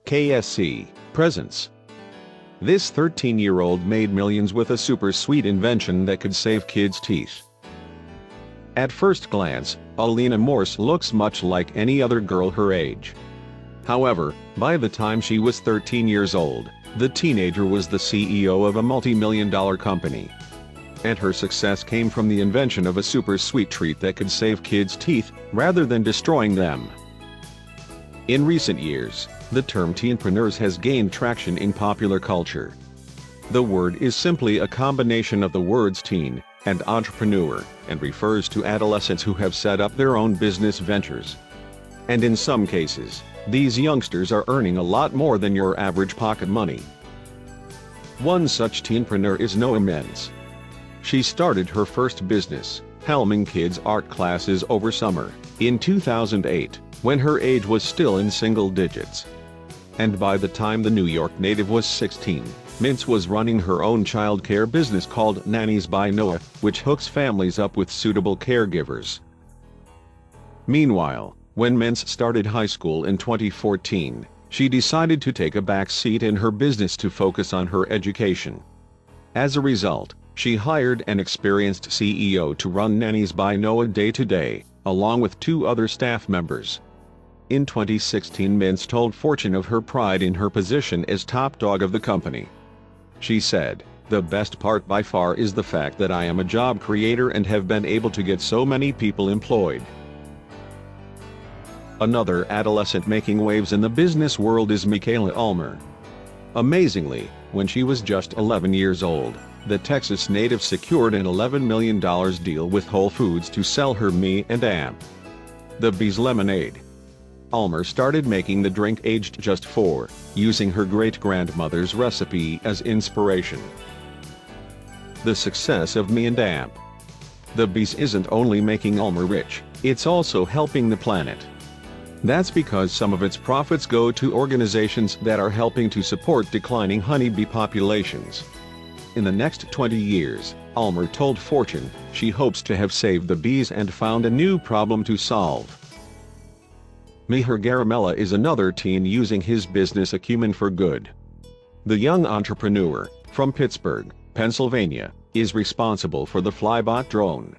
KSC Presents. This 13-year-old made millions with a super sweet invention that could save kids' teeth. At first glance, Alina Morse looks much like any other girl her age. However, by the time she was 13 years old, the teenager was the CEO of a multi-million-dollar company. And her success came from the invention of a super sweet treat that could save kids' teeth, rather than destroying them. In recent years, the term teenpreneurs has gained traction in popular culture. The word is simply a combination of the words teen and entrepreneur, and refers to adolescents who have set up their own business ventures. And in some cases, these youngsters are earning a lot more than your average pocket money. One such teenpreneur is Noah Menz. She started her first business, helming kids' art classes over summer, in 2008, when her age was still in single digits. And by the time the New York native was 16, Menz was running her own childcare business called Nannies by Noah, which hooks families up with suitable caregivers. Meanwhile, when Menz started high school in 2014, she decided to take a back seat in her business to focus on her education. As a result, she hired an experienced CEO to run Nannies by Noah day to day, along with 2 other staff members. In 2016, Menz told Fortune of her pride in her position as top dog of the company. She said, "The best part by far is the fact that I am a job creator and have been able to get so many people employed." Another adolescent making waves in the business world is Michaela Ulmer. Amazingly, when she was just 11 years old, the Texas native secured an $11 million deal with Whole Foods to sell her Me and Amp, the Bee's lemonade. Ulmer started making the drink aged just 4, using her great-grandmother's recipe as inspiration. The success of Me and Amp, the Bees isn't only making Ulmer rich, it's also helping the planet. That's because some of its profits go to organizations that are helping to support declining honeybee populations. In the next 20 years, Ulmer told Fortune, she hopes to have saved the bees and found a new problem to solve. Mihir Garamella is another teen using his business acumen for good. The young entrepreneur, from Pittsburgh, Pennsylvania, is responsible for the Flybot drone.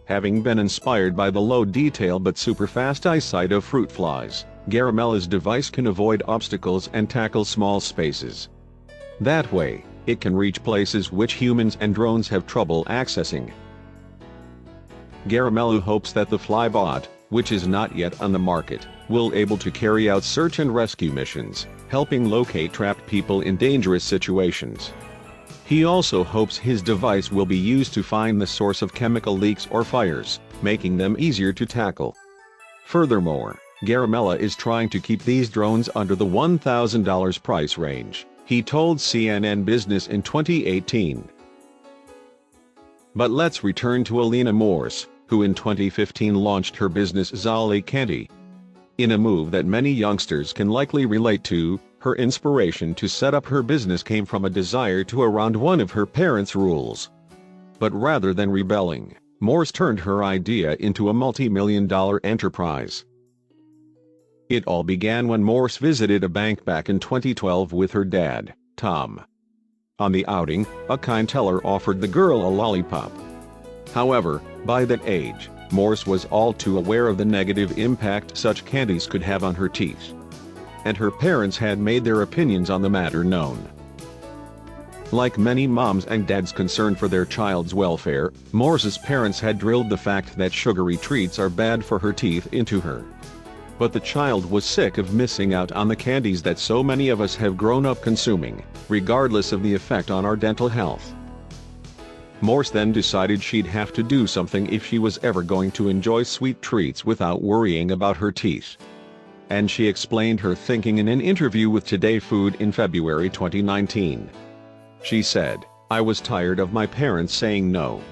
Having been inspired by the low detail but super fast eyesight of fruit flies, Garamella's device can avoid obstacles and tackle small spaces. That way, it can reach places which humans and drones have trouble accessing. Garamella hopes that the Flybot, which is not yet on the market, will able to carry out search and rescue missions, helping locate trapped people in dangerous situations. He also hopes his device will be used to find the source of chemical leaks or fires, making them easier to tackle. Furthermore, Garamella is trying to keep these drones under the $1,000 price range, he told CNN Business in 2018. But let's return to Alina Morse, who in 2015 launched her business Zolli Candy. In a move that many youngsters can likely relate to, her inspiration to set up her business came from a desire to around one of her parents' rules. But rather than rebelling, Morse turned her idea into a multi-million-dollar enterprise. It all began when Morse visited a bank back in 2012 with her dad, Tom. On the outing, a kind teller offered the girl a lollipop. However, by that age, Morse was all too aware of the negative impact such candies could have on her teeth. And her parents had made their opinions on the matter known. Like many moms and dads concerned for their child's welfare, Morse's parents had drilled the fact that sugary treats are bad for her teeth into her. But the child was sick of missing out on the candies that so many of us have grown up consuming, regardless of the effect on our dental health. Morse then decided she'd have to do something if she was ever going to enjoy sweet treats without worrying about her teeth. And she explained her thinking in an interview with Today Food in February 2019. She said, "I was tired of my parents saying no.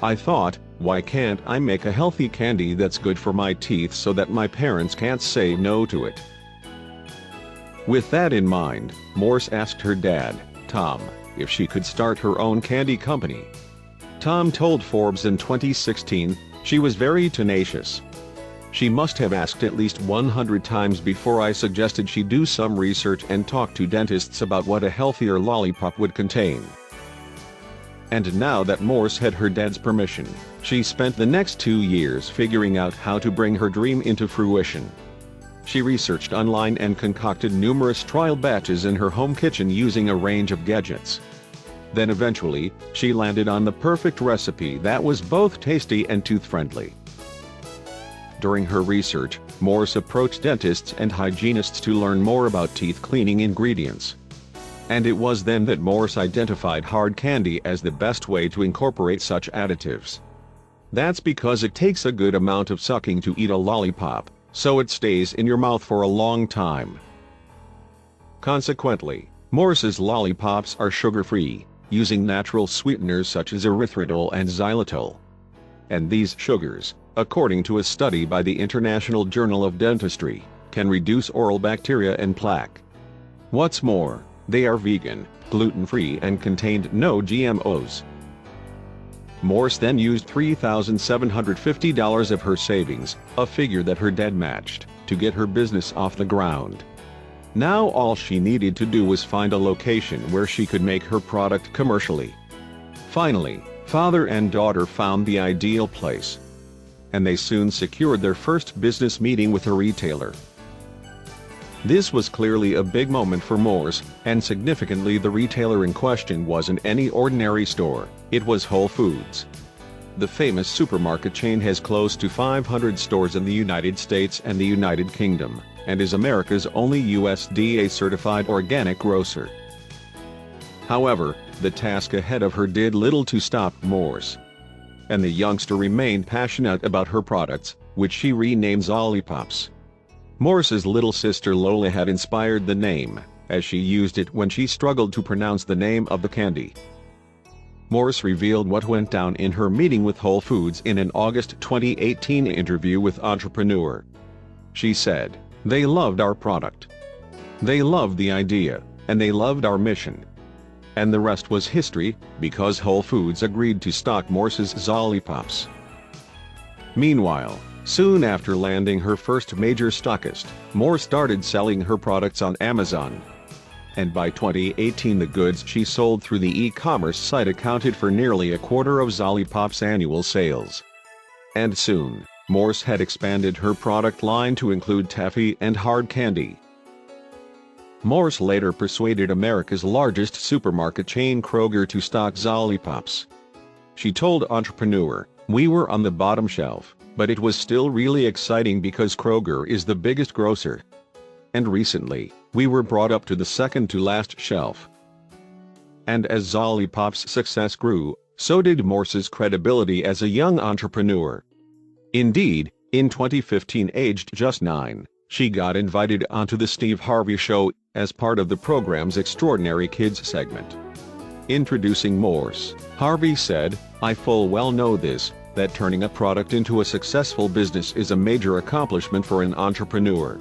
I thought, why can't I make a healthy candy that's good for my teeth so that my parents can't say no to it?" With that in mind, Morse asked her dad, Tom, if she could start her own candy company. Tom told Forbes in 2016, "She was very tenacious. She must have asked at least 100 times before I suggested she do some research and talk to dentists about what a healthier lollipop would contain. And now that Morse had her dad's permission, she spent the next 2 years figuring out how to bring her dream into fruition. She researched online and concocted numerous trial batches in her home kitchen using a range of gadgets. Then eventually, she landed on the perfect recipe that was both tasty and tooth-friendly. During her research, Morse approached dentists and hygienists to learn more about teeth-cleaning ingredients. And it was then that Morse identified hard candy as the best way to incorporate such additives. That's because it takes a good amount of sucking to eat a lollipop, so it stays in your mouth for a long time. Consequently, Morse's lollipops are sugar-free, using natural sweeteners such as erythritol and xylitol. And these sugars, according to a study by the International Journal of Dentistry, can reduce oral bacteria and plaque. What's more, they are vegan, gluten-free and contained no GMOs. Morse then used $3,750 of her savings, a figure that her dad matched, to get her business off the ground. Now all she needed to do was find a location where she could make her product commercially. Finally, father and daughter found the ideal place. And they soon secured their first business meeting with a retailer. This was clearly a big moment for Morse, and significantly the retailer in question wasn't any ordinary store, it was Whole Foods. The famous supermarket chain has close to 500 stores in the United States and the United Kingdom, and is America's only USDA-certified organic grocer. However, the task ahead of her did little to stop Morse. And the youngster remained passionate about her products, which she renamed Zollipops. Morse's little sister Lola had inspired the name, as she used it when she struggled to pronounce the name of the candy. Morse revealed what went down in her meeting with Whole Foods in an August 2018 interview with Entrepreneur. She said, "They loved our product. They loved the idea, and they loved our mission. And the rest was history, because Whole Foods agreed to stock Morse's Zollipops." Meanwhile, soon after landing her first major stockist, Morse started selling her products on Amazon. And by 2018 the goods she sold through the e-commerce site accounted for nearly a quarter of Zollipops' annual sales. And soon, Morse had expanded her product line to include taffy and hard candy. Morse later persuaded America's largest supermarket chain Kroger to stock Zollipops. She told Entrepreneur, "We were on the bottom shelf, but it was still really exciting because Kroger is the biggest grocer. And recently, we were brought up to the second-to-last shelf." And as Zollipops' success grew, so did Morse's credibility as a young entrepreneur. Indeed, in 2015, aged just 9, she got invited onto the Steve Harvey Show as part of the program's Extraordinary Kids segment. Introducing Morse, Harvey said, "I full well know this, that turning a product into a successful business is a major accomplishment for an entrepreneur.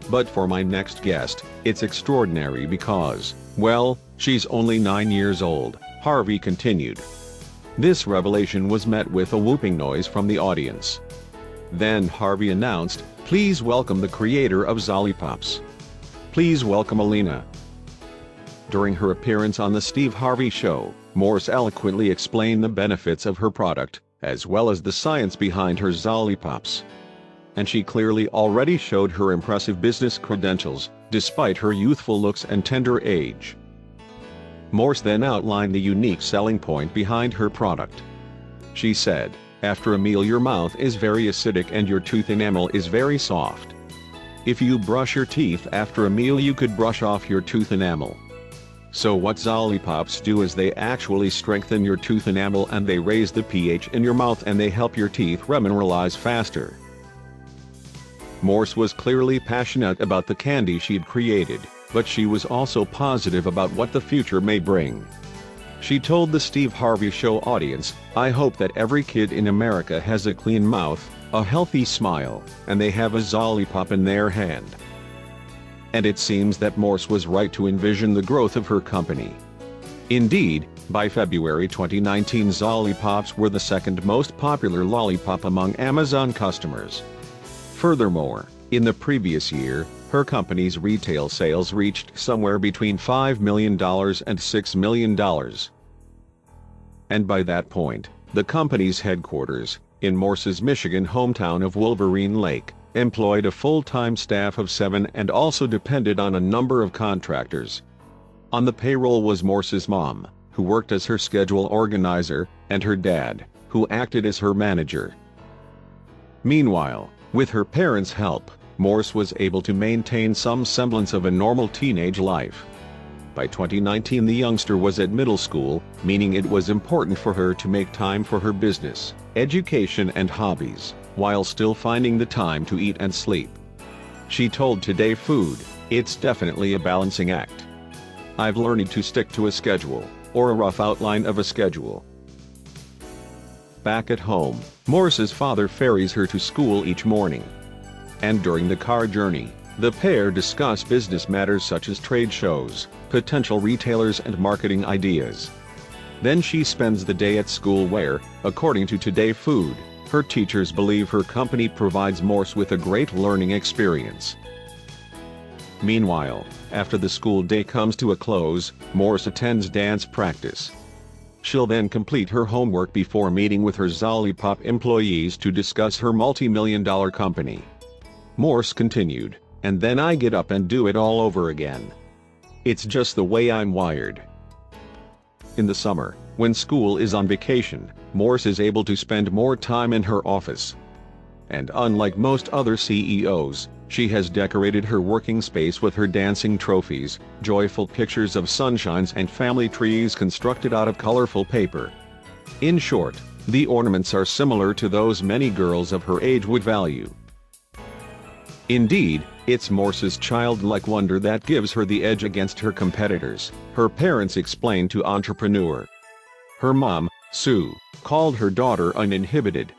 But for my next guest, it's extraordinary because, well, she's only 9 years old," Harvey continued. This revelation was met with a whooping noise from the audience. Then Harvey announced, "Please welcome the creator of Zollipops. Please welcome Alina." During her appearance on the Steve Harvey Show, Morse eloquently explained the benefits of her product, as well as the science behind her Zollipops. And she clearly already showed her impressive business credentials, despite her youthful looks and tender age. Morse then outlined the unique selling point behind her product. She said, "After a meal your mouth is very acidic and your tooth enamel is very soft. If you brush your teeth after a meal you could brush off your tooth enamel. So what Zollipops do is they actually strengthen your tooth enamel and they raise the pH in your mouth and they help your teeth remineralize faster." Morse was clearly passionate about the candy she'd created, but she was also positive about what the future may bring. She told the Steve Harvey Show audience, "I hope that every kid in America has a clean mouth, a healthy smile, and they have a Zollipop in their hand." And it seems that Morse was right to envision the growth of her company. Indeed, By February 2019, Zolli Pops were the second most popular lollipop among Amazon customers. Furthermore, in the previous year, her company's retail sales reached somewhere between $5 million and $6 million. And by that point, the company's headquarters, in Morse's Michigan hometown of Wolverine Lake, employed a full-time staff of 7 and also depended on a number of contractors. On the payroll was Morse's mom, who worked as her schedule organizer, and her dad, who acted as her manager. Meanwhile, with her parents' help, Morse was able to maintain some semblance of a normal teenage life. By 2019, the youngster was at middle school, meaning it was important for her to make time for her business, education and hobbies, while still finding the time to eat and sleep. She told Today Food, "It's definitely a balancing act. I've learned to stick to a schedule, or a rough outline of a schedule." Back at home, Morse's father ferries her to school each morning. And during the car journey, the pair discuss business matters such as trade shows, potential retailers and marketing ideas. Then she spends the day at school where, according to Today Food, her teachers believe her company provides Morse with a great learning experience. Meanwhile, after the school day comes to a close, Morse attends dance practice. She'll then complete her homework before meeting with her Zolli Pop employees to discuss her multi-million-dollar company. Morse continued, "And then I get up and do it all over again. It's just the way I'm wired." In the summer, when school is on vacation, Morse is able to spend more time in her office. And unlike most other CEOs, she has decorated her working space with her dancing trophies, joyful pictures of sunshines and family trees constructed out of colorful paper. In short, the ornaments are similar to those many girls of her age would value. Indeed, it's Morse's childlike wonder that gives her the edge against her competitors, her parents explained to Entrepreneur. Her mom, Sue, called her daughter uninhibited.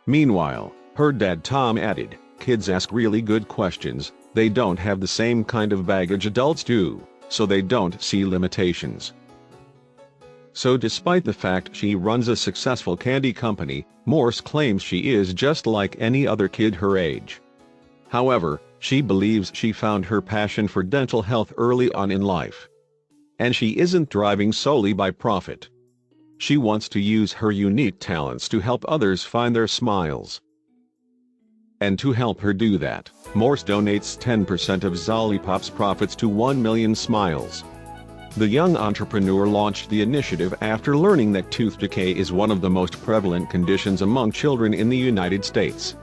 Meanwhile, her dad Tom added, "Kids ask really good questions, they don't have the same kind of baggage adults do, so they don't see limitations." So despite the fact she runs a successful candy company, Morse claims she is just like any other kid her age. However, she believes she found her passion for dental health early on in life. And she isn't driving solely by profit. She wants to use her unique talents to help others find their smiles. And to help her do that, Morse donates 10% of Zolli Pop's profits to 1 Million Smiles. The young entrepreneur launched the initiative after learning that tooth decay is one of the most prevalent conditions among children in the United States.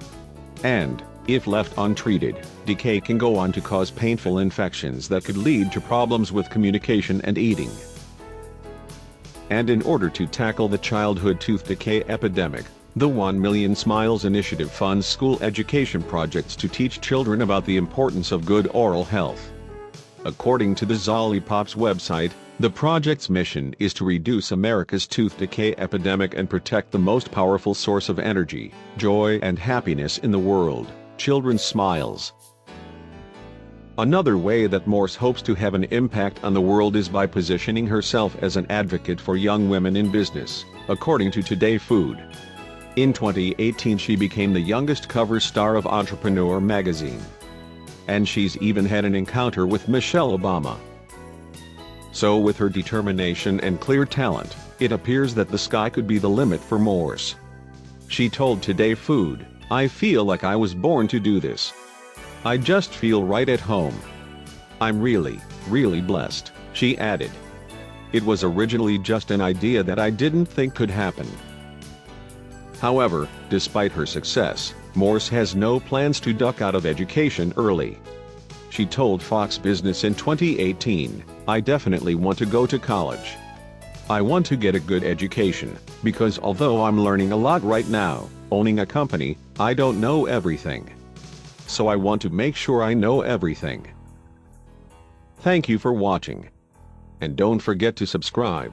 And, if left untreated, decay can go on to cause painful infections that could lead to problems with communication and eating. And in order to tackle the childhood tooth decay epidemic, the 1 Million Smiles initiative funds school education projects to teach children about the importance of good oral health. According to the Zolli Pops website, the project's mission is to reduce America's tooth decay epidemic and protect the most powerful source of energy, joy and happiness in the world, children's smiles. Another way that Morse hopes to have an impact on the world is by positioning herself as an advocate for young women in business, according to Today Food. In 2018 she became the youngest cover star of Entrepreneur magazine. And she's even had an encounter with Michelle Obama. So with her determination and clear talent, it appears that the sky could be the limit for Morse. She told Today Food, "I feel like I was born to do this. I just feel right at home. I'm really, really blessed," she added. "It was originally just an idea that I didn't think could happen." However, despite her success, Morse has no plans to duck out of education early. She told Fox Business in 2018, "I definitely want to go to college. I want to get a good education, because although I'm learning a lot right now, owning a company, I don't know everything. So I want to make sure I know everything." Thank you for watching. And don't forget to subscribe.